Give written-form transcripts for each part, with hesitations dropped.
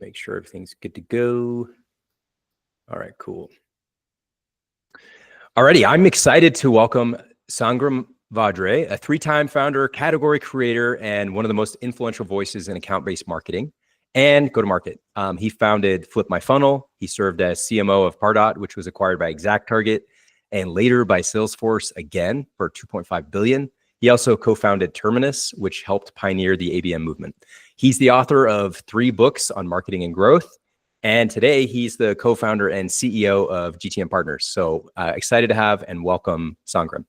Make sure everything's good to go. All right, cool. Alrighty, I'm excited to welcome Sangram Vajre, a 3-time founder, category creator, and one of the most influential voices in account-based marketing and go-to-market. He founded Flip My Funnel. He served as CMO of Pardot, which was acquired by ExactTarget, and later by Salesforce again for $2.5 billion. He also co-founded Terminus, which helped pioneer the ABM movement. He's the author of 3 books on marketing and growth. And today he's the co-founder and CEO of GTM Partners. So excited to have and welcome Sangram.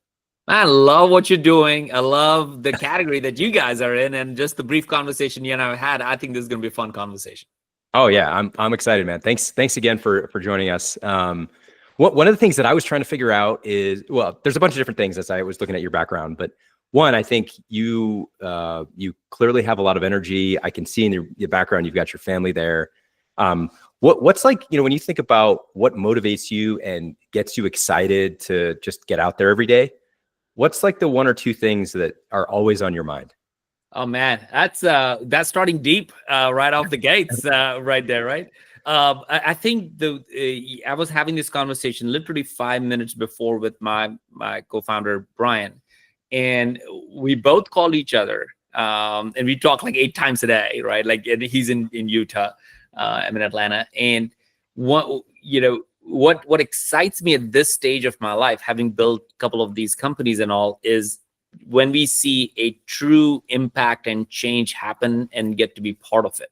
I love what you're doing. I love the category that you guys are in, and just the brief conversation you and I had. I think this is going to be a fun conversation. Oh yeah, I'm excited, man. Thanks again for joining us. One of the things that I was trying to figure out is, well, there's a bunch of different things as I was looking at your background, but one, I think you clearly have a lot of energy. I can see in your background you've got your family there. What's like, when you think about what motivates you and gets you excited to just get out there every day, what's like the 1 or 2 things that are always on your mind? Oh man, that's starting deep right off the gates right there, right? I think I was having this conversation literally 5 minutes before with my co-founder Brian, and we both called each other, and we talk like 8 times a day, right? Like, and he's in Utah. I'm in Atlanta, and what excites me at this stage of my life, having built a couple of these companies and all, is when we see a true impact and change happen and get to be part of it.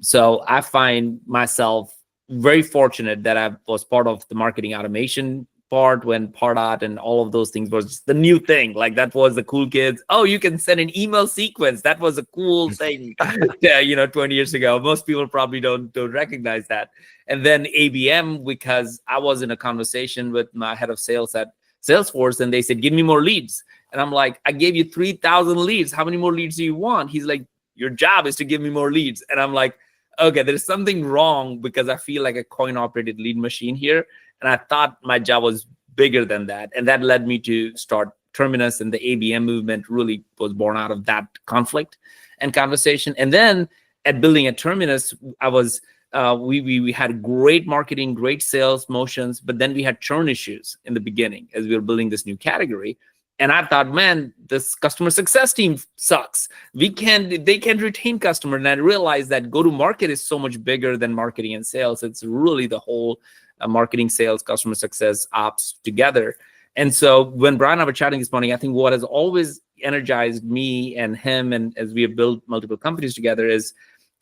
So I find myself very fortunate that I was part of the marketing automation part when Pardot and all of those things was just the new thing. Like, that was the cool kids. Oh, you can send an email sequence. That was a cool thing, 20 years ago. Most people probably don't recognize that. And then ABM, because I was in a conversation with my head of sales at Salesforce, and they said, give me more leads. And I'm like, I gave you 3,000 leads. How many more leads do you want? He's like, your job is to give me more leads. And I'm like, okay, there's something wrong, because I feel like a coin-operated lead machine here. And I thought my job was bigger than that. And that led me to start Terminus, and the ABM movement really was born out of that conflict and conversation. And then at building a Terminus, I was we had great marketing, great sales motions, but then we had churn issues in the beginning as we were building this new category. And I thought, man, this customer success team sucks. They can't retain customers. And I realized that go-to-market is so much bigger than marketing and sales. It's really the whole marketing, sales, customer success, ops together. And so when Brian and I were chatting this morning, I think what has always energized me and him, and as we have built multiple companies together, is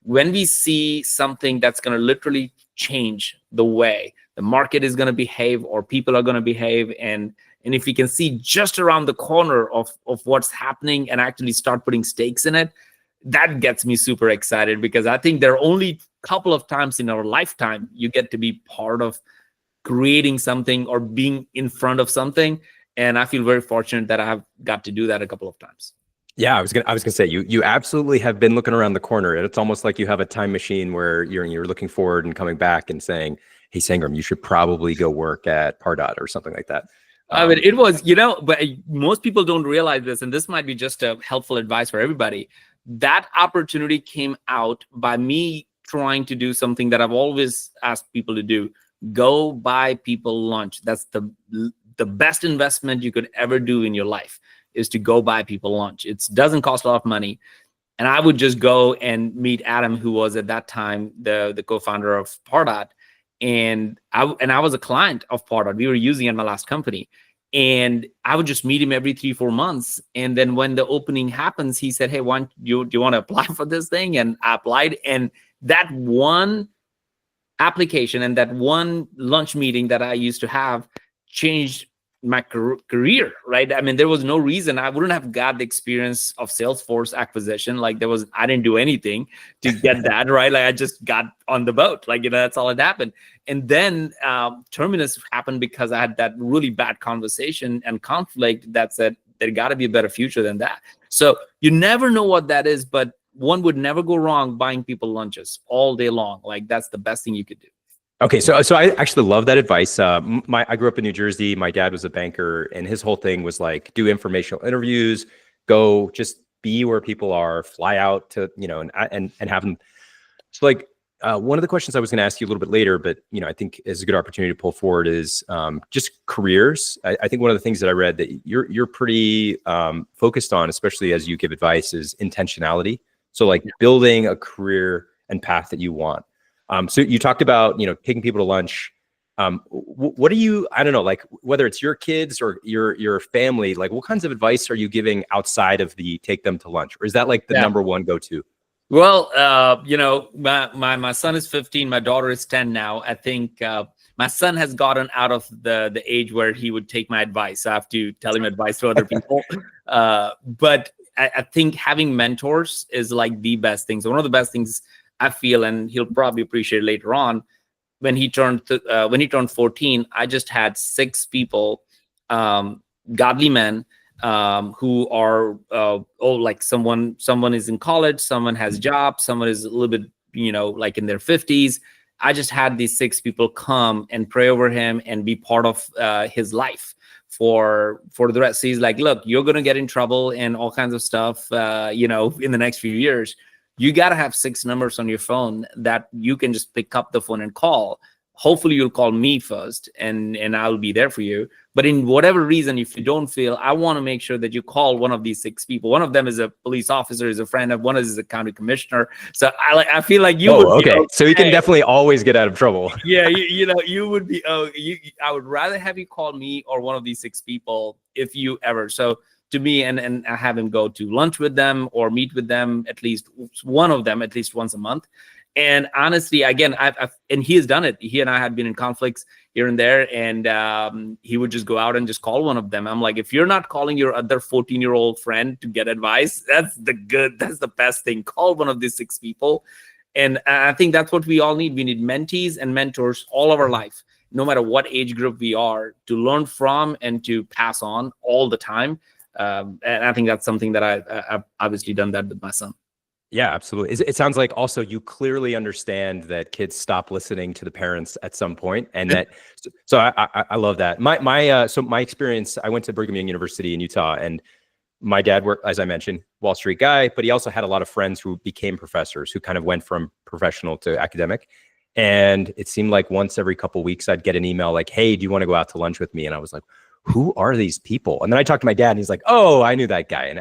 when we see something that's going to literally change the way the market is going to behave or people are going to behave, and if we can see just around the corner of what's happening and actually start putting stakes in it, that gets me super excited, because I think there are only a couple of times in our lifetime you get to be part of creating something or being in front of something. And I feel very fortunate that I have got to do that a couple of times. Yeah, I was gonna say you absolutely have been looking around the corner. It's almost like you have a time machine where you're looking forward and coming back and saying, hey, Sangram, you should probably go work at Pardot or something like that. I mean, it was, but most people don't realize this, and this might be just a helpful advice for everybody. That opportunity came out by me trying to do something that I've always asked people to do: go buy people lunch. That's the best investment you could ever do in your life, is to go buy people lunch. It doesn't cost a lot of money. And I would just go and meet Adam, who was at that time the co-founder of Pardot. And I was a client of Pardot. We were using it in my last company. And I would just meet him every 3-4 months. And then when the opening happens, he said, hey, do you want to apply for this thing? And I applied. And that one application and that one lunch meeting that I used to have changed my career, right? I mean, there was no reason I wouldn't have got the experience of Salesforce acquisition. Like, I didn't do anything to get that, right? Like, I just got on the boat, like, that's all that happened. And then Terminus happened because I had that really bad conversation and conflict that said there got to be a better future than that. So you never know what that is, but one would never go wrong buying people lunches all day long. Like, that's the best thing you could do. Okay, so I actually love that advice. I grew up in New Jersey. My dad was a banker, and his whole thing was like, do informational interviews, go just be where people are, fly out to, and have them. So like, one of the questions I was going to ask you a little bit later, but I think is a good opportunity to pull forward is just careers. I think one of the things that I read that you're pretty focused on, especially as you give advice, is intentionality. So like building a career and path that you want. So you talked about taking people to lunch. What do you? I don't know, like whether it's your kids or your family, like what kinds of advice are you giving outside of the take them to lunch, or is that like the number one go-to? Well, my son is 15, my daughter is 10 now. I think my son has gotten out of the age where he would take my advice. I have to tell him advice to other people. But I think having mentors is like the best thing. So one of the best things I feel, and he'll probably appreciate later on, when he turned 14, I just had 6 people, godly men, who are like someone is in college, someone has a job, someone is a little bit like in their 50s. I just had these 6 people come and pray over him and be part of his life for the rest. So he's like, look, you're gonna get in trouble and all kinds of stuff in the next few years. You got to have 6 numbers on your phone that you can just pick up the phone and call. Hopefully you'll call me first and I'll be there for you. But in whatever reason, if you don't feel, I want to make sure that you call one of these 6 people. One of them is a police officer, is a friend of one, is a county commissioner. So I feel like you would be okay. So you can definitely always get out of trouble. Yeah, you would be. I would rather have you call me or one of these 6 people if you ever. So to me, and I have him go to lunch with them or meet with them, at least one of them, at least once a month. And honestly, again, and he has done it. He and I had been in conflicts here and there, and he would just go out and just call one of them. I'm like, if you're not calling your other 14-year-old friend to get advice, that's the best thing. Call one of these 6 people. And I think that's what we all need. We need mentees and mentors all of our life, no matter what age group we are, to learn from and to pass on all the time. And I think that's something that I've obviously done that with my son. Yeah, absolutely. It sounds like also you clearly understand that kids stop listening to the parents at some point, and that. So I love that. My experience, I went to Brigham Young University in Utah, and my dad worked, as I mentioned, Wall Street guy, but he also had a lot of friends who became professors, who kind of went from professional to academic. And it seemed like once every couple of weeks, I'd get an email like, "Hey, do you want to go out to lunch with me?" And I was like, "Who are these people?" And then I talked to my dad, and he's like, "Oh, I knew that guy."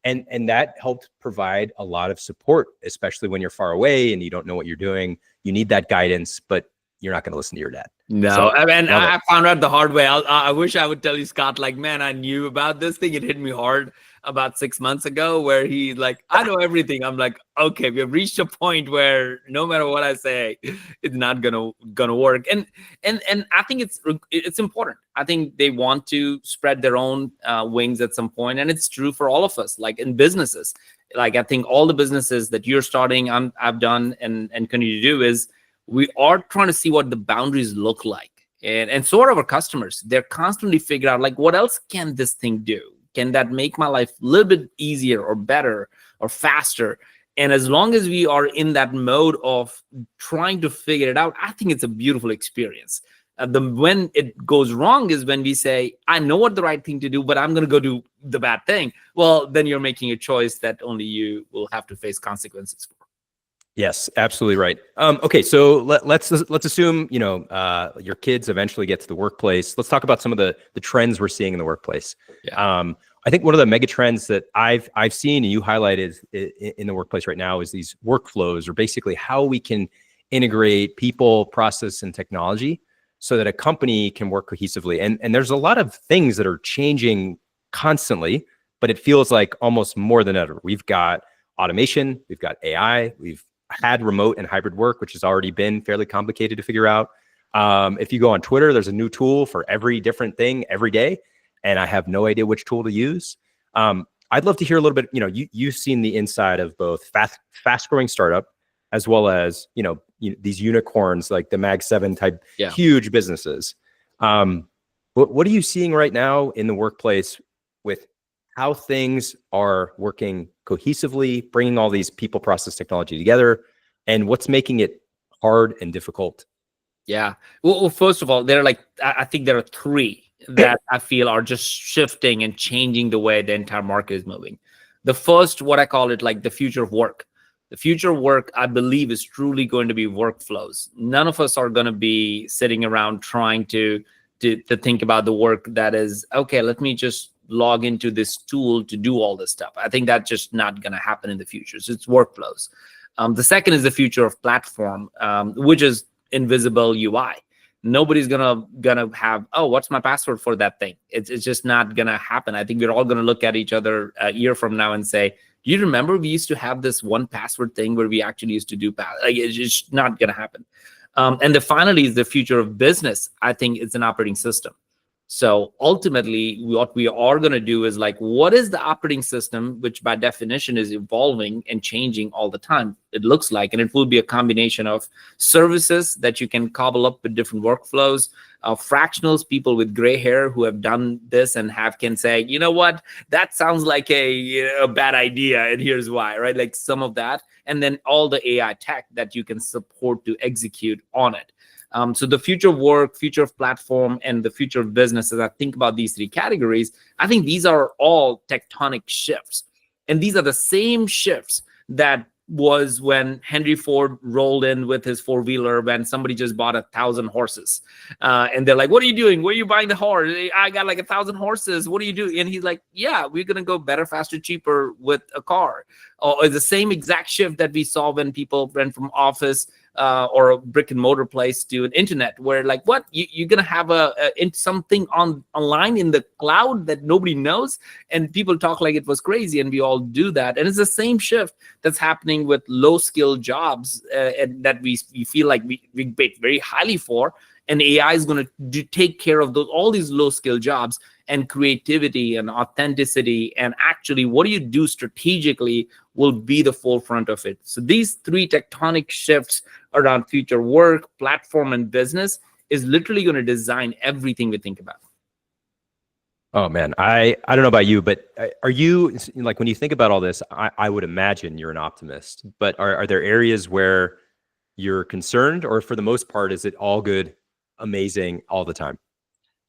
And that helped provide a lot of support, especially when you're far away and you don't know what you're doing. You need that guidance, but you're not going to listen to your dad. No, so, I found out the hard way. I wish I would tell you, Scott, like, man, I knew about this thing. It hit me hard about 6 months ago, where he like, I know everything. I'm like, okay, we have reached a point where no matter what I say, it's not gonna work. And I think it's important. I think they want to spread their own wings at some point, and it's true for all of us. Like in businesses, like I think all the businesses that you're starting, I've done and continue to do is, we are trying to see what the boundaries look like. And so are our customers. They're constantly figuring out, like, what else can this thing do? Can that make my life a little bit easier or better or faster? And as long as we are in that mode of trying to figure it out, I think it's a beautiful experience. When it goes wrong is when we say, I know what the right thing to do, but I'm going to go do the bad thing. Well, then you're making a choice that only you will have to face consequences for. Yes, absolutely right. Okay, so let's assume your kids eventually get to the workplace. Let's talk about some of the trends we're seeing in the workplace. Yeah. I think one of the mega trends that I've seen and you highlighted in the workplace right now is these workflows, or basically how we can integrate people, process, and technology so that a company can work cohesively. And there's a lot of things that are changing constantly, but it feels like almost more than ever. We've got automation, we've got AI, we've had remote and hybrid work, which has already been fairly complicated to figure out. If you go on Twitter, there's a new tool for every different thing every day, and I have no idea which tool to use. I'd love to hear a little bit. You've seen the inside of both fast growing startup as well as these unicorns like the Mag 7 type huge businesses. What are you seeing right now in the workplace with how things are working cohesively, bringing all these people, process, technology together, and what's making it hard and difficult? Yeah. Well, first of all, I think there are 3 that I feel are just shifting and changing the way the entire market is moving. The first, what I call it, like the future of work. The future of work, I believe, is truly going to be workflows. None of us are going to be sitting around trying to think about the work that is, okay, let me just log into this tool to do all this stuff. I think that's just not going to happen in the future. So it's workflows. The second is the future of platform, which is invisible UI. Nobody's gonna have, oh, what's my password for that thing? It's just not gonna happen. I think we're all gonna look at each other a year from now and say, do you remember we used to have this one password thing where we actually used to do like, it's just not gonna happen. And finally is the future of business. I think it's an operating system. So ultimately, what we are going to do is like, what is the operating system, which by definition is evolving and changing all the time, it looks like, and it will be a combination of services that you can cobble up with different workflows, fractionals, people with gray hair who have done this and can say, you know what, that sounds like a bad idea, and here's why, right? Like some of that, and then all the AI tech that you can support to execute on it. So the future of work, future of platform, and the future of business, as I think about these three categories, I think these are all tectonic shifts. And these are the same shifts that was when Henry Ford rolled in with his four-wheeler when somebody just bought 1,000 horses. And they're like, what are you doing? Where are you buying the horse? I got like 1,000 horses. What are you doing? And he's like, yeah, we're going to go better, faster, cheaper with a car. Or the same exact shift that we saw when people went from office or a brick and mortar place to an internet, where like, what, you're gonna have something online in the cloud that nobody knows, and people talk like it was crazy, and we all do that. And it's the same shift that's happening with low skill jobs and that we feel like we bid very highly for, and AI is going to take care of all these low skill jobs, and creativity and authenticity and actually what do you do strategically will be the forefront of it. So these three tectonic shifts around future work, platform, and business is literally going to design everything we think about. Oh man, I don't know about you, but are you, like, when you think about all this, I would imagine you're an optimist, but are there areas where you're concerned, or for the most part, is it all good, amazing all the time?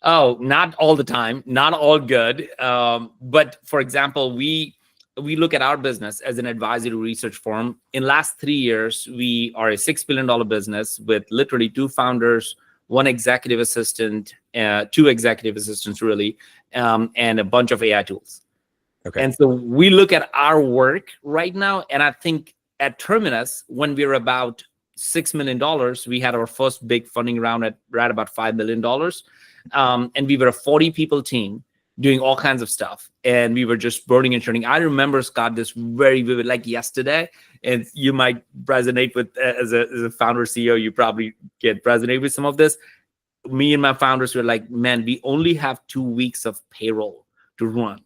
Oh, not all the time, not all good. But for example, we look at our business as an advisory research firm. In last 3 years, we are a $6 billion business with literally 2 founders, 1 executive assistant, 2 executive assistants really, and a bunch of AI tools. Okay. And so we look at our work right now, and I think at Terminus, when we were about $6 million, we had our first big funding round at right about $5 million. And we were a 40 people team doing all kinds of stuff. And we were just burning and churning. I remember, Scott, this very vivid, like yesterday, and you might resonate with, as a founder CEO, you probably resonate with some of this. Me and my founders were like, man, we only have 2 weeks of payroll to run.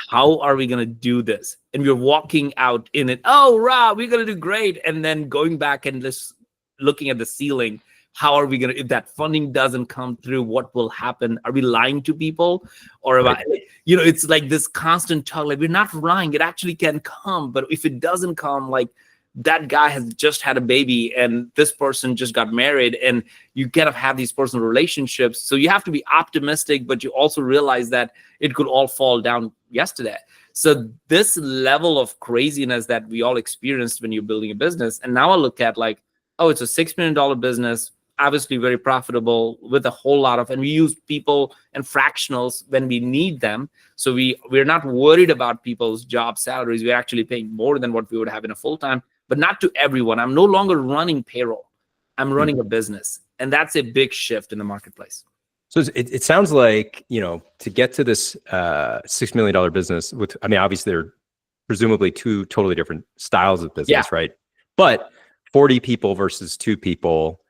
How are we going to do this? And we're walking out in it. Oh, Rob, we're going to do great. And then going back and just looking at the ceiling. How are we going to, if that funding doesn't come through, what will happen? Are we lying to people? Or, Right. It's like this constant talk, like we're not lying. It actually can come. But if it doesn't come, like that guy has just had a baby and this person just got married, and you kind of have these personal relationships. So you have to be optimistic, but you also realize that it could all fall down yesterday. So this level of craziness that we all experienced when you're building a business. And now I look at like, oh, it's a $6 million business. Obviously very profitable with a whole lot of, and we use people and fractionals when we need them. So we're not worried about people's job salaries. We're actually paying more than what we would have in a full-time, but not to everyone. I'm no longer running payroll. I'm running a business. And that's a big shift in the marketplace. So it sounds like, to get to this $6 million business with, I mean, obviously they're presumably 2 totally different styles of business, right? But 40 people versus 2 people,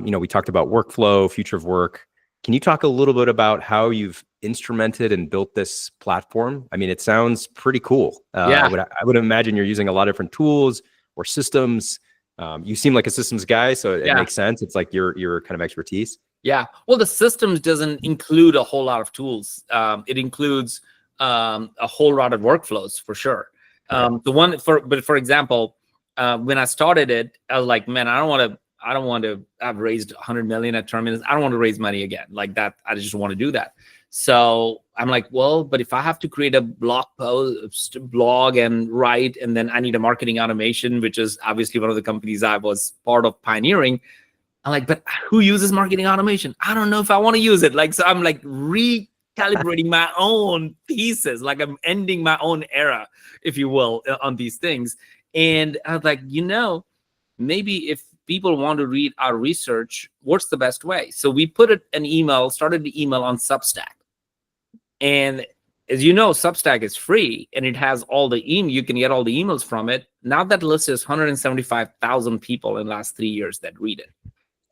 we talked about workflow, future of work. Can you talk a little bit about how you've instrumented and built this platform? I mean, it sounds pretty cool. I would imagine you're using a lot of different tools or systems. You seem like a systems guy, so it makes sense. It's like your kind of expertise. Yeah. Well, the systems doesn't include a whole lot of tools. It includes a whole lot of workflows for sure. For example, when I started it, I was like, man, I don't want to. I've raised 100 million at Terminus. I don't want to raise money again like that. I just want to do that. So I'm like, well, but if I have to create a blog and write, and then I need a marketing automation, which is obviously one of the companies I was part of pioneering. I'm like, but who uses marketing automation? I don't know if I want to use it. Like, so I'm like recalibrating my own thesis, like I'm ending my own era, if you will, on these things. And I was like, maybe if people want to read our research, what's the best way? So we started the email on Substack. And as you know, Substack is free and it has all the you can get all the emails from it. Now that list is 175,000 people in the last 3 years that read it.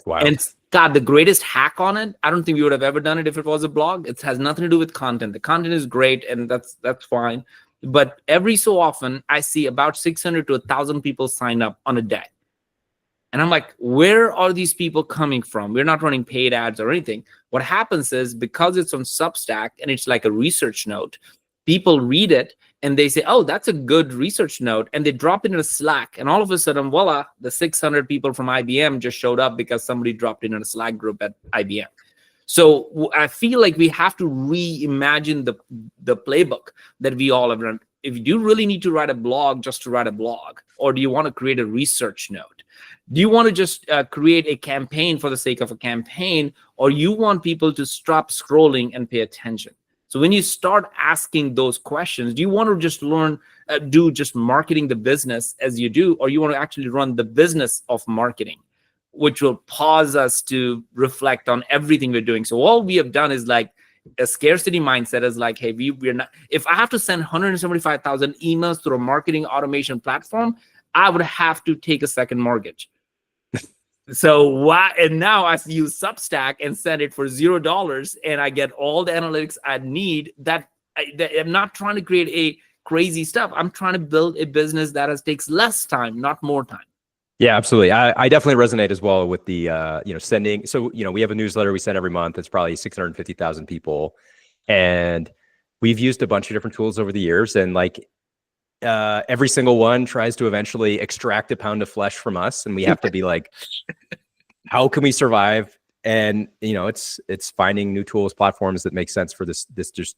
Wow. And it's got the greatest hack on it. I don't think we would have ever done it if it was a blog. It has nothing to do with content. The content is great, and that's fine. But every so often, I see about 600 to 1,000 people sign up on a day. And I'm like, where are these people coming from? We're not running paid ads or anything. What happens is, because it's on Substack and it's like a research note, people read it and they say, oh, that's a good research note. And they drop it in a Slack. And all of a sudden, voila, the 600 people from IBM just showed up because somebody dropped it in a Slack group at IBM. So I feel like we have to reimagine the playbook that we all have run. If you really need to write a blog just to write a blog, or do you want to create a research note? Do you want to just create a campaign for the sake of a campaign, or you want people to stop scrolling and pay attention? So when you start asking those questions, do you want to just do just marketing the business as you do, or you want to actually run the business of marketing, which will pause us to reflect on everything we're doing? So all we have done is like a scarcity mindset is like, hey, we're not, if I have to send 175,000 emails through a marketing automation platform, I would have to take a second mortgage. So why? And now I use Substack and send it for $0, and I get all the analytics I need. I'm not trying to create a crazy stuff. I'm trying to build a business that takes less time, not more time. Yeah, absolutely. I definitely resonate as well with the sending. So we have a newsletter we send every month. It's probably 650,000 people, and we've used a bunch of different tools over the years, and like every single one tries to eventually extract a pound of flesh from us, and we have to be like, how can we survive? And it's finding new tools, platforms that make sense for this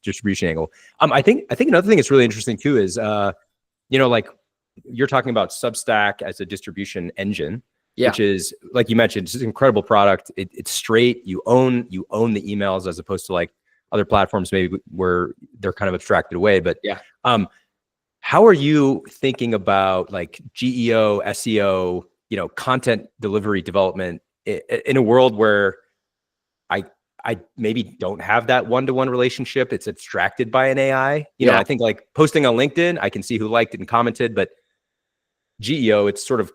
distribution angle. I think another thing that's really interesting too is like you're talking about Substack as a distribution engine, which is, like you mentioned, it's an incredible product. It's straight. You own the emails, as opposed to like other platforms maybe where they're kind of abstracted away. But how are you thinking about like GEO, SEO, content delivery development in a world where I maybe don't have that one-to-one relationship? It's abstracted by an AI. I think like posting on LinkedIn, I can see who liked it and commented, but GEO, it's sort of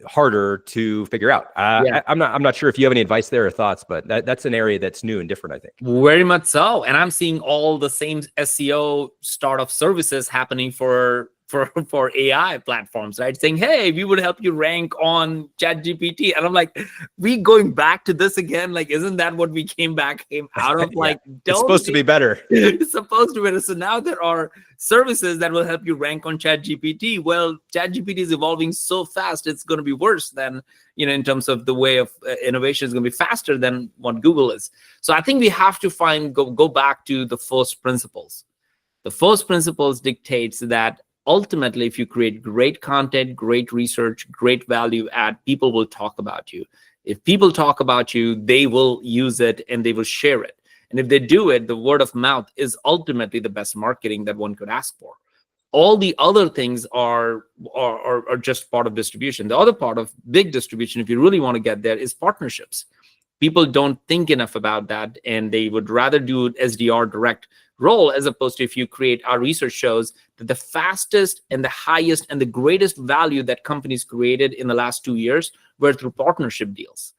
harder to figure out. I'm not sure if you have any advice there or thoughts, but that's an area that's new and different, I think. Very much so. And I'm seeing all the same SEO startup services happening for AI platforms, right? Saying, hey, we would help you rank on ChatGPT. And I'm like, we going back to this again? Like, isn't that what we came out of? Like, it's supposed to be better. It's supposed to be better. So now there are services that will help you rank on ChatGPT. Well, ChatGPT is evolving so fast, it's going to be worse than, in terms of the way of innovation is going to be faster than what Google is. So I think we have to go back to the first principles. The first principles dictates that ultimately, if you create great content, great research, great value add, people will talk about you. If people talk about you, they will use it and they will share it. And if they do it, the word of mouth is ultimately the best marketing that one could ask for. All the other things are just part of distribution. The other part of big distribution, if you really want to get there, is partnerships. People don't think enough about that, and they would rather do SDR direct role, as opposed to, if you create, our research shows that the fastest and the highest and the greatest value that companies created in the last 2 years were through partnership deals.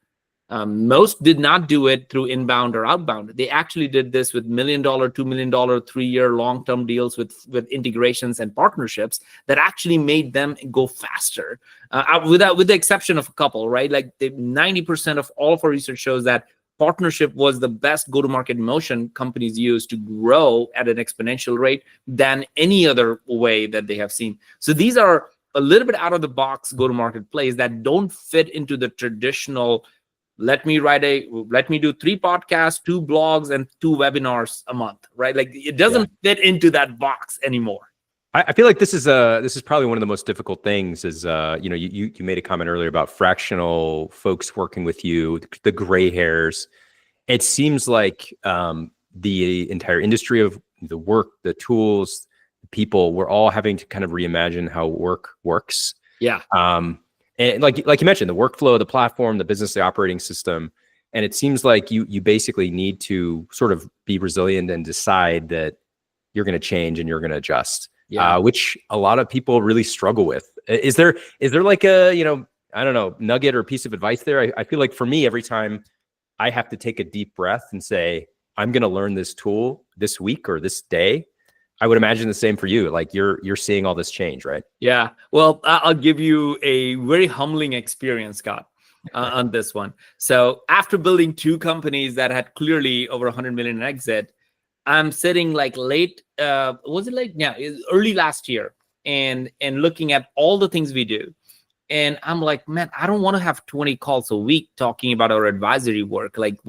Most did not do it through inbound or outbound. They actually did this with $1 million, $2 million, 3-year long-term deals with integrations and partnerships that actually made them go faster, with the exception of a couple, right? Like 90% of all of our research shows that partnership was the best go-to-market motion companies use to grow at an exponential rate than any other way that they have seen. So these are a little bit out of the box go-to-market plays that don't fit into the traditional let me do 3 podcasts, 2 blogs, and 2 webinars a month, right? Like it doesn't fit into that box anymore. I feel like this is probably one of the most difficult things is, you made a comment earlier about fractional folks working with you, the gray hairs. It seems like the entire industry of the work, the tools, the people, we're all having to kind of reimagine how work works. Yeah. And like you mentioned, the workflow, the platform, the business, the operating system. And it seems like you basically need to sort of be resilient and decide that you're going to change and you're going to adjust. Yeah. Which a lot of people really struggle with. Is there like a, I don't know, nugget or piece of advice there? I feel like for me, every time I have to take a deep breath and say, I'm going to learn this tool this week or this day, I would imagine the same for you. Like you're seeing all this change, right? Yeah. Well, I'll give you a very humbling experience, Scott, on this one. So after building 2 companies that had clearly over 100 million in exit, I'm sitting like early last year and looking at all the things we do. And I'm like, man, I don't want to have 20 calls a week talking about our advisory work. Like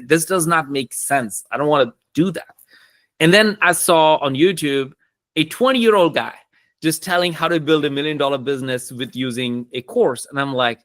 this does not make sense. I don't want to do that. And then I saw on YouTube a 20-year-old guy just telling how to build $1 million business with using a course. And I'm like,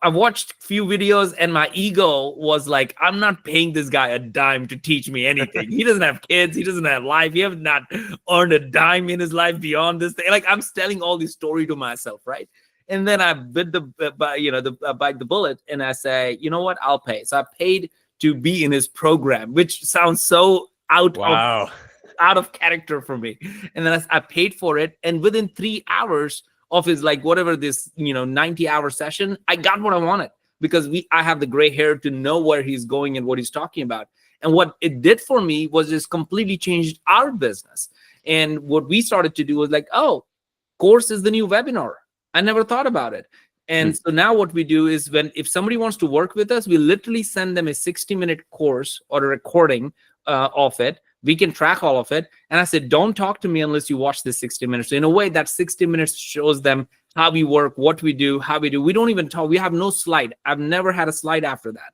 I watched a few videos and my ego was like, I'm not paying this guy a dime to teach me anything. He doesn't have kids. He doesn't have life. He has not earned a dime in his life beyond this thing. Like I'm telling all this story to myself, right? And then I bite the bullet and I say, you know what? I'll pay. So I paid to be in his program, which sounds so out of character for me. And then I paid for it. And within 3 hours of his, like, whatever this, 90-hour session, I got what I wanted because I have the gray hair to know where he's going and what he's talking about. And what it did for me was just completely changed our business. And what we started to do was like, oh, course is the new webinar. I never thought about it. And so now what we do is if somebody wants to work with us, we literally send them a 60-minute course or a recording of it. We can track all of it. And I said, don't talk to me unless you watch this 60 minutes. So in a way, that 60 minutes shows them how we work, what we do, how we do. We don't even talk. We have no slide. I've never had a slide after that.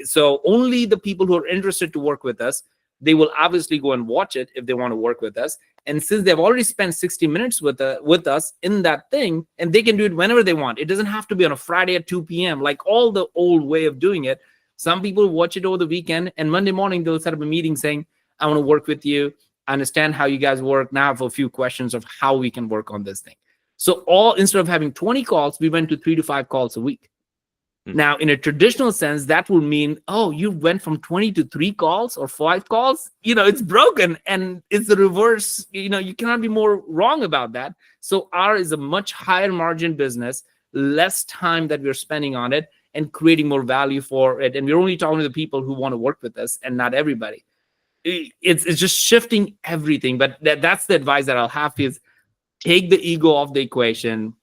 So only the people who are interested to work with us, they will obviously go and watch it if they want to work with us. And since they've already spent 60 minutes with us in that thing, and they can do it whenever they want. It doesn't have to be on a Friday at 2 p.m. like all the old way of doing it. Some people watch it over the weekend, and Monday morning they'll set up a meeting saying, I want to work with you. I understand how you guys work. Now I have a few questions of how we can work on this thing. So instead of having 20 calls, we went to 3 to 5 calls a week. Now, in a traditional sense, that would mean, oh, you went from 20 to 3 calls or 5 calls. It's broken and it's the reverse. You cannot be more wrong about that. So ours is a much higher margin business, less time that we're spending on it and creating more value for it. And we're only talking to the people who want to work with us and not everybody. It's just shifting everything. But that's the advice that I'll have is take the ego off the equation.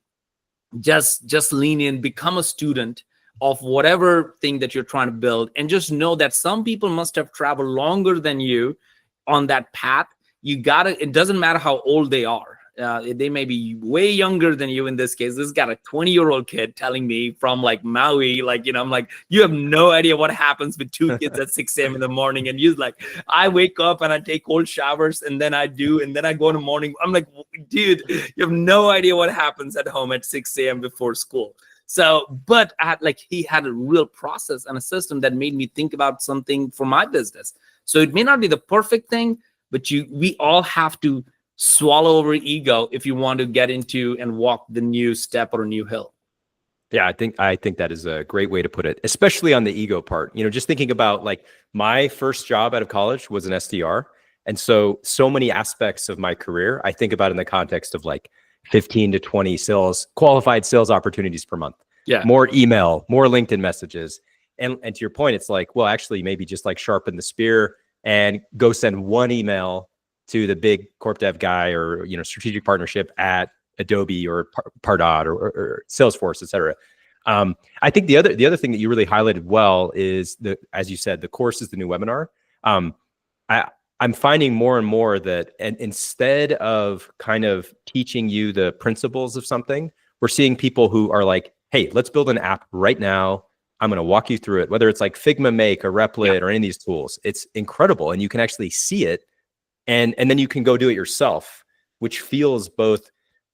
Just lean in, become a student of whatever thing that you're trying to build, and just know that some people must have traveled longer than you on that path. It doesn't matter how old they are. They may be way younger than you in this case. This got a 20-year-old kid telling me from like Maui, I'm like, you have no idea what happens with 2 kids at 6 a.m. in the morning. And he's like, I wake up and I take cold showers and then I go in the morning. I'm like, dude, you have no idea what happens at home at 6 a.m. before school. So, but he had a real process and a system that made me think about something for my business. So it may not be the perfect thing, but we all have to swallow our ego if you want to get into and walk the new step or a new hill. Yeah, I think that is a great way to put it, especially on the ego part. Just thinking about like my first job out of college was an SDR. And so many aspects of my career, I think about in the context of like 15 to 20 qualified sales opportunities per month. Yeah. More email, more LinkedIn messages. And to your point, it's like, well, actually maybe just like sharpen the spear and go send one email to the big corp dev guy or, strategic partnership at Adobe or Pardot or Salesforce, et cetera. I think the other thing that you really highlighted well is as you said, the course is the new webinar. I'm finding more and more that instead of kind of teaching you the principles of something, we're seeing people who are like, hey, let's build an app right now. I'm going to walk you through it, whether it's like Figma Make or Replit or any of these tools. It's incredible. And you can actually see it. And then you can go do it yourself, which feels both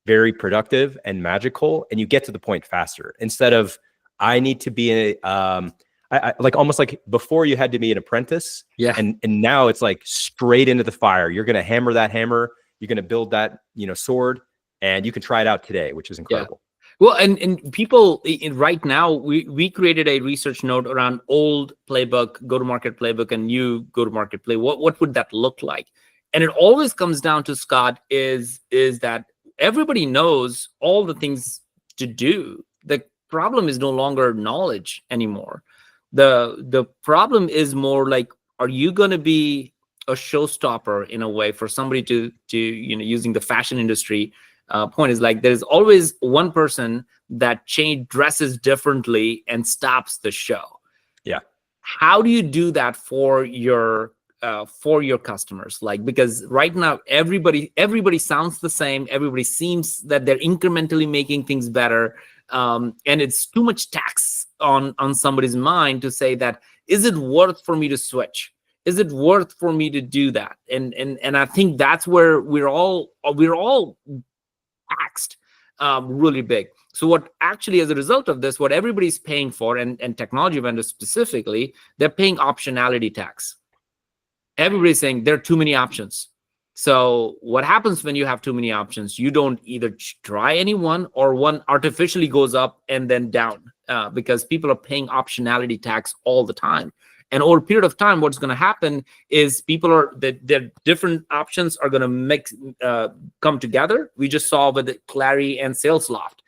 very productive and magical. And you get to the point faster instead of, I need to be like almost like before you had to be an apprentice. Yeah. And now it's like straight into the fire. You're going to hammer that hammer. You're going to build that, sword, and you can try it out today, which is incredible. Yeah. Well, and people right now, we created a research note around old playbook, go-to-market playbook, and new go-to-market play. What would that look like? And it always comes down to, Scott, is that everybody knows all the things to do. The problem is no longer knowledge anymore. The problem is more like, are you going to be a showstopper in a way for somebody to using the fashion industry point is like, there's always one person that dresses differently and stops the show. Yeah. How do you do that for your customers? Like, because right now everybody sounds the same. Everybody seems that they're incrementally making things better. And it's too much tax on somebody's mind to say that, is it worth for me to switch? Is it worth for me to do that? And I think that's where we're all taxed really big. So what actually, as a result of this, what everybody's paying for, and technology vendors specifically, they're paying optionality tax. Everybody's saying there are too many options. So what happens when you have too many options? You don't either try any one, or one artificially goes up and then down because people are paying optionality tax all the time. And over a period of time, what's going to happen is their different options are going to come together. We just saw with the Clary and SalesLoft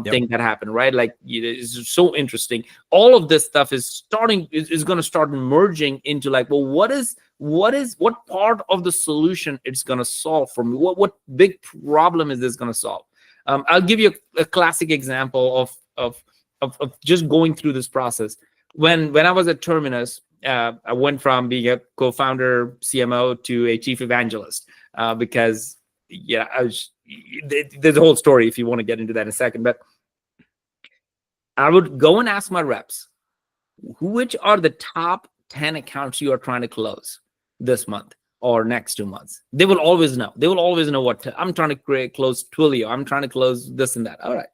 thing that happened, right? Like, it's so interesting. All of this stuff is going to start merging into like, well, what part of the solution it's going to solve for me? What big problem is this going to solve? I'll give you a classic example of just going through this process. When I was at Terminus, I went from being a co-founder CMO to a chief evangelist because there's a whole story if you want to get into that in a second. But I would go and ask my reps, which are the top 10 accounts you are trying to close this month or next 2 months? They will always know. They will always know I'm trying to close Twilio. I'm trying to close this and that. All right.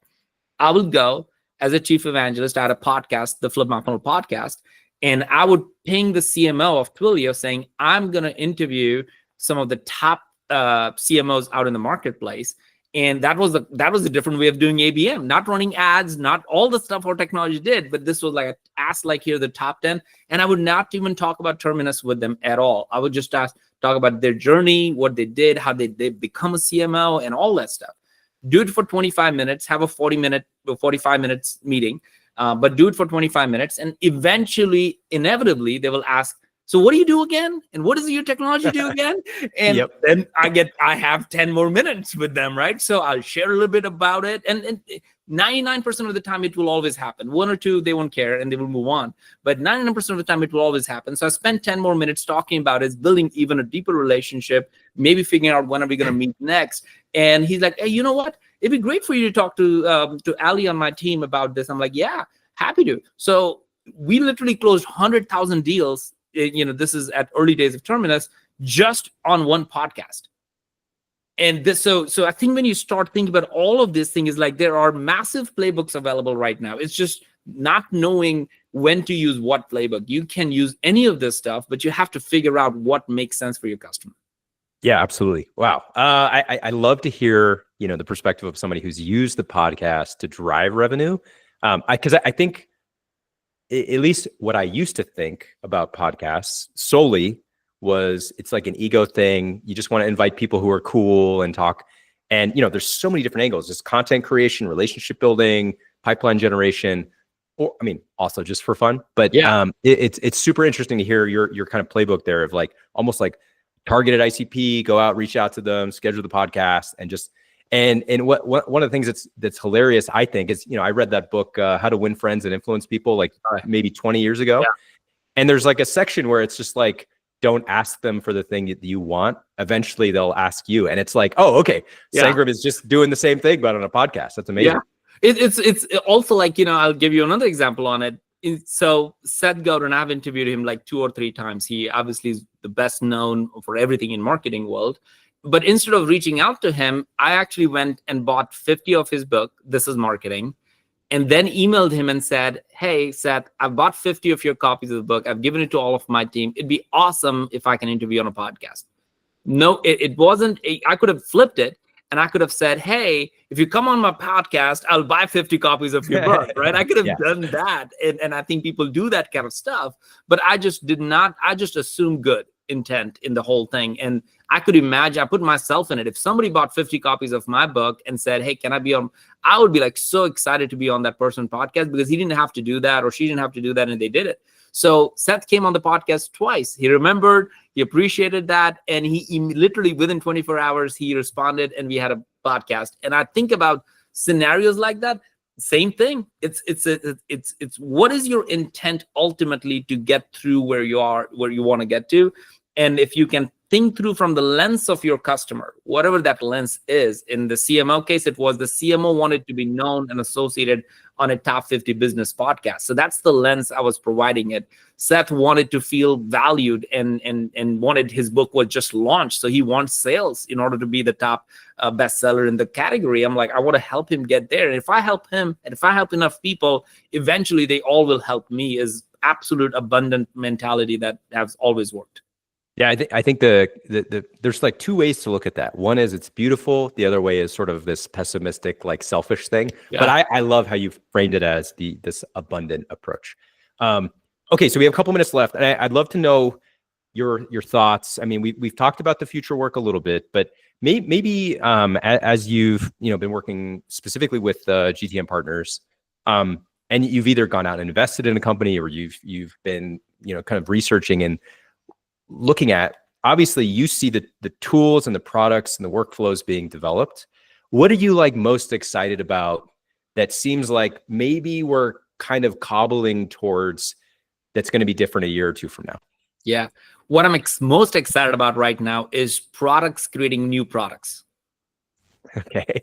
I will go as a chief evangelist at a podcast, the Flip My Funnel podcast, and I would ping the CMO of Twilio saying, I'm going to interview some of the top CMOs out in the marketplace. And that was a different way of doing ABM, not running ads, not all the stuff our technology did, but this was like ask, like, here are the top 10. And I would not even talk about Terminus with them at all. I would just talk about their journey, what they did, how they become a CMO, and all that stuff. Do it for 25 minutes, have a 45 minutes meeting, but do it for 25 minutes. And eventually, inevitably, they will ask, so what do you do again? And what does your technology do again? And then I have 10 more minutes with them, right? So I'll share a little bit about it. And 99% of the time, it will always happen. 1 or 2, they won't care and they will move on. But 99% of the time, it will always happen. So I spent 10 more minutes talking about it, building even a deeper relationship, maybe figuring out when are we going to meet next. And he's like, hey, you know what? It'd be great for you to talk to Ali on my team about this. I'm like, yeah, happy to. So we literally closed 100,000 deals. This is at early days of Terminus, just on one podcast. And this, so I think when you start thinking about all of this thing, is like, there are massive playbooks available right now. It's just not knowing when to use what playbook. You can use any of this stuff, but you have to figure out what makes sense for your customer. Yeah, absolutely. Wow. I love to hear, the perspective of somebody who's used the podcast to drive revenue. Because I think, at least what I used to think about podcasts solely was, it's like an ego thing. You just want to invite people who are cool and talk. And, there's so many different angles. There's content creation, relationship building, pipeline generation, or, also just for fun. But it's super interesting to hear your kind of playbook there of like, almost like targeted ICP, go out, reach out to them, schedule the podcast, and just, and what one of the things that's hilarious, I think, is, I read that book, How to Win Friends and Influence People, like maybe 20 years ago. Yeah. And there's like a section where it's just like, don't ask them for the thing that you want. Eventually they'll ask you. And it's like, oh, okay. Yeah. Sangram is just doing the same thing, but on a podcast. That's amazing. Yeah. It's also like, I'll give you another example on it. So Seth Godin, I've interviewed him like 2 or 3 times. He obviously is the best known for everything in marketing world. But instead of reaching out to him, I actually went and bought 50 of his book, This is Marketing, and then emailed him and said, hey, Seth, I've bought 50 of your copies of the book. I've given it to all of my team. It'd be awesome if I can interview on a podcast. No, it wasn't. I could have flipped it. And I could have said, hey, if you come on my podcast, I'll buy 50 copies of your book, right? I could have done that. And I think people do that kind of stuff. But I just did not. I just assumed good intent in the whole thing. And I could imagine, I put myself in it. If somebody bought 50 copies of my book and said, hey, can I be on? I would be like so excited to be on that person's podcast because he didn't have to do that or she didn't have to do that. And they did it. So Seth came on the podcast twice. He remembered, he appreciated that. And he literally within 24 hours, he responded and we had a podcast. And I think about scenarios like that. Same thing. It's what is your intent ultimately to get through where you are, where you want to get to. And if you can think through from the lens of your customer, whatever that lens is. In the CMO case, it was the CMO wanted to be known and associated on a top 50 business podcast. So that's the lens I was providing it. Seth wanted to feel valued and wanted his book was just launched. So he wants sales in order to be the top bestseller in the category. I'm like, I want to help him get there. And if I help him and if I help enough people, eventually they all will help me is absolute abundant mentality that has always worked. Yeah, I think the there's like 2 ways to look at that. One is it's beautiful. The other way is sort of this pessimistic, like selfish thing. Yeah. But I love how you framed it as this abundant approach. Okay, so we have a couple minutes left, and I'd love to know your thoughts. I mean, we've talked about the future work a little bit, but maybe as you've been working specifically with GTM Partners, and you've either gone out and invested in a company or you've been kind of researching and looking at, obviously you see the tools and the products and the workflows being developed. What are you like most excited about that seems like maybe we're kind of cobbling towards that's going to be different a year or 2 from now? Yeah. What I'm most excited about right now is products creating new products. Okay.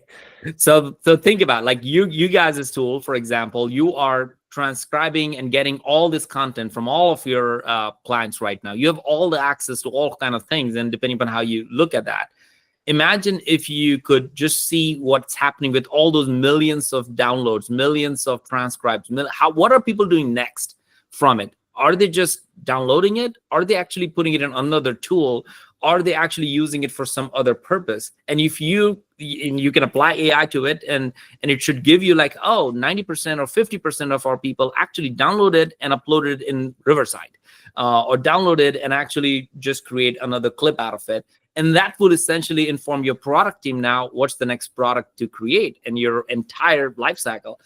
So think about like you guys' tool, for example, you are transcribing and getting all this content from all of your clients right now. You have all the access to all kind of things, and depending upon how you look at that, imagine if you could just see what's happening with all those millions of downloads, millions of transcribes. What are people doing next from it? Are they just downloading it? Are they actually putting it in another tool? Are they actually using it for some other purpose? And if you can apply AI to it, and it should give you like, oh, 90% or 50% of our people actually downloaded and uploaded in Riverside, or downloaded and actually just create another clip out of it. And that would essentially inform your product team now, what's the next product to create and your entire life cycle.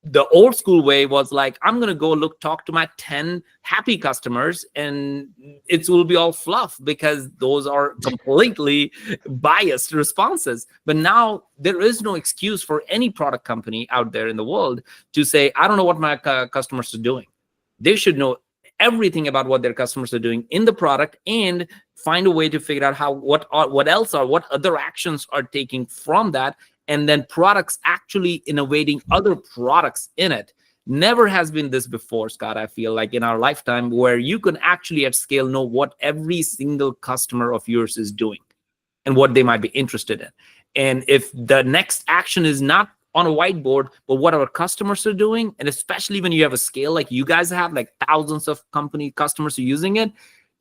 The old school way was like, I'm going to go talk to my 10 happy customers and it will be all fluff because those are completely biased responses. But now there is no excuse for any product company out there in the world to say, I don't know what my customers are doing. They should know everything about what their customers are doing in the product and find a way to figure out what other actions are taking from that. And then products actually innovating other products in it. Never has been this before, Scott, I feel like in our lifetime, where you can actually at scale know what every single customer of yours is doing and what they might be interested in. And if the next action is not on a whiteboard, but what our customers are doing, and especially when you have a scale like you guys have, like thousands of company customers are using it,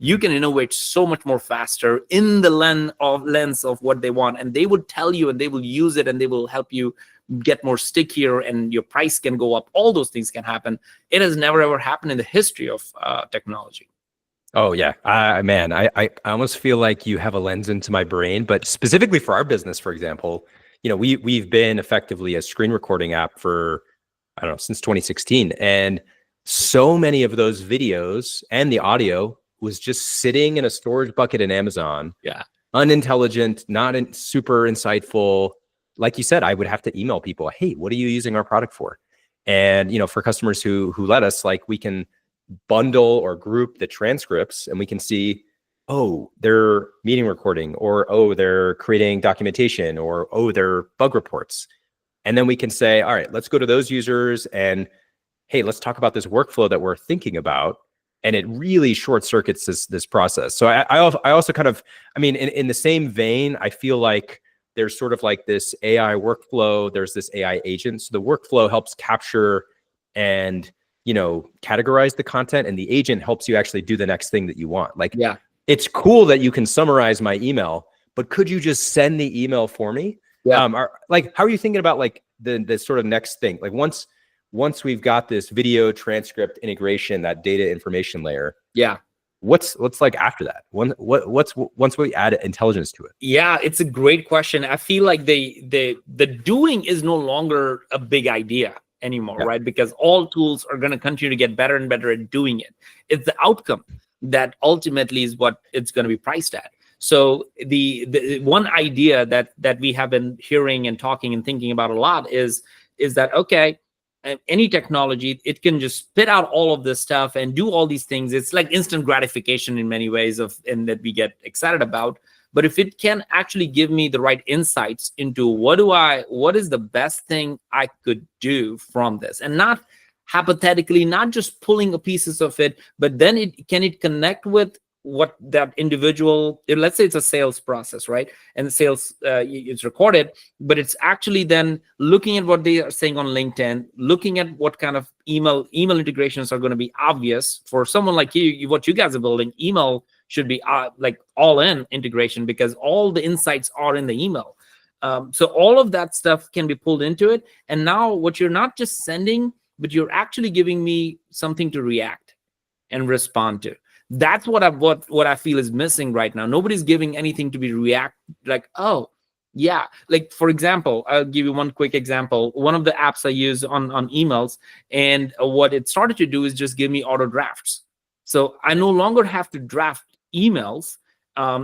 you can innovate so much more faster in the lens of what they want. And they will tell you and they will use it and they will help you get more stickier and your price can go up. All those things can happen. It has never, ever happened in the history of technology. Oh, yeah. Man, I almost feel like you have a lens into my brain. But specifically for our business, for example, we've been effectively a screen recording app for, I don't know, since 2016. And so many of those videos and the audio was just sitting in a storage bucket in Amazon. Yeah. Unintelligent, not super insightful. Like you said, I would have to email people, hey, what are you using our product for? And, for customers who let us, like, we can bundle or group the transcripts and we can see, oh, they're meeting recording, or, oh, they're creating documentation, or, oh, they're bug reports. And then we can say, all right, let's go to those users and, hey, let's talk about this workflow that we're thinking about. And it really short circuits this process. So I also kind of, I mean, in the same vein, I feel like there's sort of like this AI workflow, there's this AI agent. So the workflow helps capture and, categorize the content, and the agent helps you actually do the next thing that you want. Like, Yeah. It's cool that you can summarize my email, but could you just send the email for me? Yeah. How are you thinking about like the sort of next thing? Like once we've got this video transcript integration, that data information layer. Yeah. What's like after that? What's once we add intelligence to it? Yeah, it's a great question. I feel like the doing is no longer a big idea anymore, Yeah. right? Because all tools are going to continue to get better and better at doing it. It's the outcome that ultimately is what it's going to be priced at. So the one idea that we have been hearing and talking and thinking about a lot is that, okay, any technology, it can just spit out all of this stuff and do all these things. It's like instant gratification in many ways and that we get excited about. But if it can actually give me the right insights into what is the best thing I could do from this, and not hypothetically, not just pulling a pieces of it, but then can it connect with what that individual, let's say it's a sales process, right? And the sales, it's recorded, but it's actually then looking at what they are saying on LinkedIn, looking at what kind of email integrations are going to be obvious for someone like you. What you guys are building, email should be like all-in integration, because all the insights are in the email. So all of that stuff can be pulled into it. And now what you're not just sending, but you're actually giving me something to react and respond to. That's what I feel is missing right now. Nobody's giving anything to be react, like, oh, yeah. Like, for example, I'll give you one quick example. One of the apps I use on emails, and what it started to do is just give me auto drafts. So I no longer have to draft emails.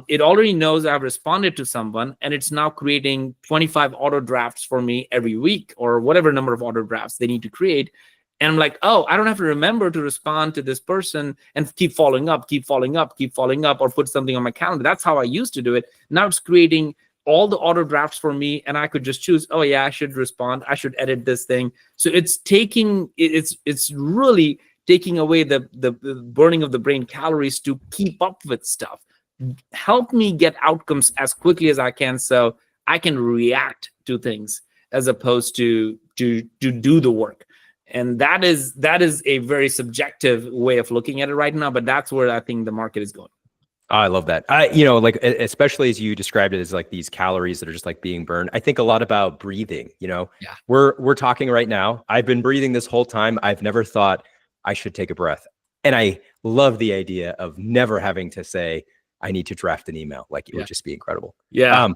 It already knows I've responded to someone, and it's now creating 25 auto drafts for me every week, or whatever number of auto drafts they need to create. And I'm like, oh, I don't have to remember to respond to this person and keep following up, or put something on my calendar. That's how I used to do it. Now it's creating all the auto drafts for me, and I could just choose, oh yeah, I should respond, I should edit this thing. So it's really taking away the burning of the brain calories to keep up with stuff. Help me get outcomes as quickly as I can, so I can react to things as opposed to do the work. And that is a very subjective way of looking at it right now, but that's where I think the market is going. I love that. Like, especially as you described it as like these calories that are just like being burned. I think a lot about breathing. Yeah. We're talking right now. I've been breathing this whole time. I've never thought I should take a breath. And I love the idea of never having to say, I need to draft an email. Like, it would just be incredible. Yeah.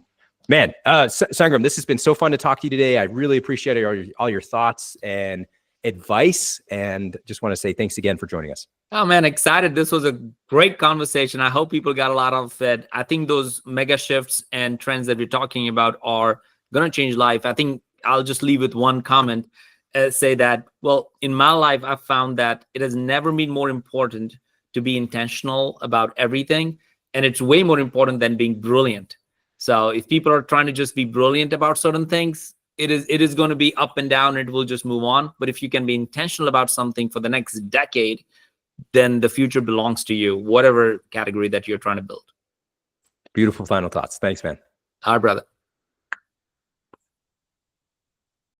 Man, Sangram, this has been so fun to talk to you today. I really appreciate all your thoughts and advice, and just want to say thanks again for joining us. Oh man, excited. This was a great conversation. I hope people got a lot out of it. I think those mega shifts and trends that we're talking about are going to change life. I think I'll just leave with one comment, say that, well, in my life, I've found that it has never been more important to be intentional about everything. And it's way more important than being brilliant. So if people are trying to just be brilliant about certain things, it is going to be up and down. It will just move on. But if you can be intentional about something for the next decade, then the future belongs to you, whatever category that you're trying to build. Beautiful final thoughts. Thanks, man. All right, brother.